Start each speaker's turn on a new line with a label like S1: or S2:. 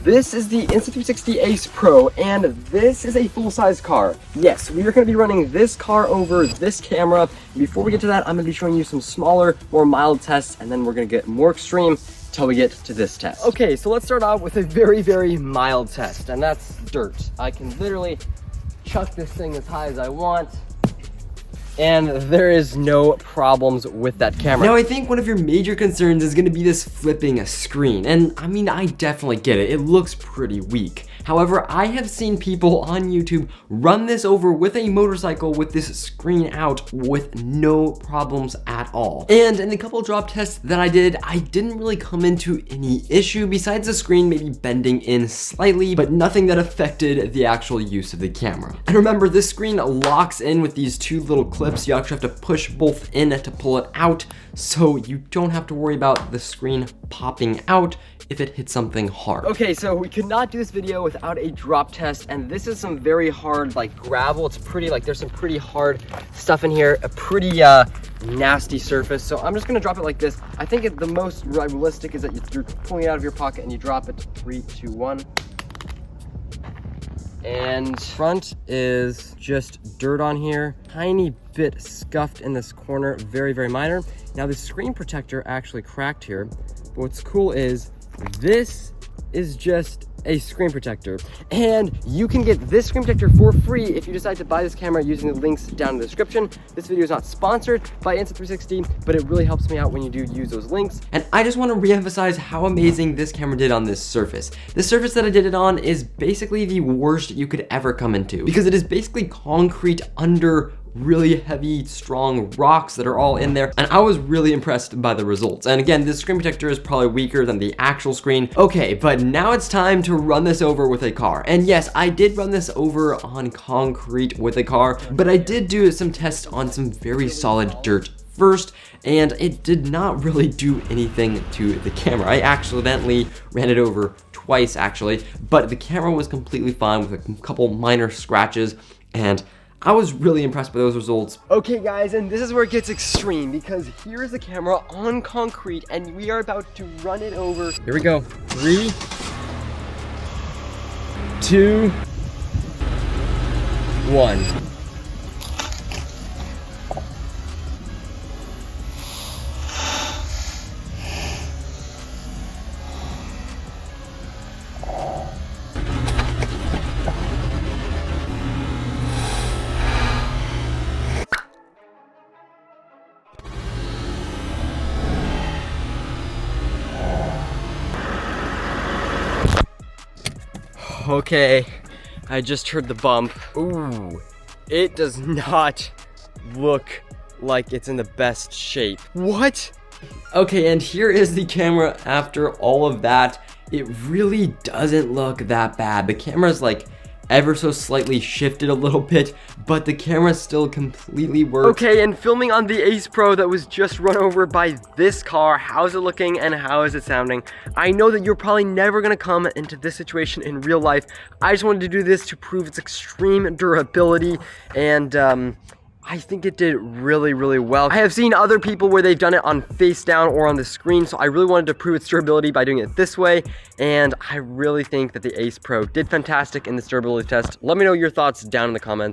S1: This is the Insta360 Ace Pro, and this is a full-size car. Yes, we are going to be running this car over this camera. Before we get to that, I'm going to be showing you some smaller, more mild tests, and then we're going to get more extreme till we get to this test. Okay, so let's start out with a very, very mild test, and that's dirt. I can literally chuck this thing as high as I want, and there is no problems with that camera.
S2: Now, I think one of your major concerns is gonna be this flipping screen. And I mean, I definitely get it. It looks pretty weak. However, I have seen people on YouTube run this over with a motorcycle with this screen out with no problems at all. And in the couple drop tests that I did, I didn't really come into any issue besides the screen maybe bending in slightly, but nothing that affected the actual use of the camera. And remember, this screen locks in with these two little clips. You actually have to push both in to pull it out, so you don't have to worry about the screen popping out if it hits something hard.
S1: Okay, so we could not do this video without a drop test, and this is some very hard like gravel. It's pretty, like there's some pretty hard stuff in here, a pretty nasty surface. So I'm just gonna drop it like this. I think the most realistic is that you're pulling it out of your pocket and you drop it. 3, 2, 1. And front is just dirt on here, tiny bit scuffed in this corner, very, very minor. Now the screen protector actually cracked here, but what's cool is this is just a screen protector, and you can get this screen protector for free if you decide to buy this camera using the links down in the description. This video is not sponsored by Insta360, but it really helps me out when you do use those links.
S2: And I just want to re-emphasize how amazing this camera did on this surface. The surface that I did it on is basically the worst you could ever come into, because it is basically concrete under really heavy, strong rocks that are all in there, and I was really impressed by the results. And again, this screen protector is probably weaker than the actual screen. Okay, but now it's time to run this over with a car. And yes, I did run this over on concrete with a car, but I did do some tests on some very solid dirt first, and it did not really do anything to the camera. I accidentally ran it over twice actually, but the camera was completely fine with a couple minor scratches, and I was really impressed by those results.
S1: Okay guys, and this is where it gets extreme, because here is the camera on concrete and we are about to run it over.
S2: Here we go.
S1: 3, 2, 1. Okay, I just heard the bump. Ooh, it does not look like it's in the best shape. What?
S2: Okay, and here is the camera after all of that. It really doesn't look that bad. The camera's like ever so slightly shifted a little bit, but the camera still completely works.
S1: Okay, and filming on the Ace Pro that was just run over by this car, how's it looking and how is it sounding? I know that you're probably never gonna come into this situation in real life. I just wanted to do this to prove its extreme durability, and I think it did really, really well. I have seen other people where they've done it on face down or on the screen, so I really wanted to prove its durability by doing it this way, and I really think that the Ace Pro did fantastic in this durability test. Let me know your thoughts down in the comments.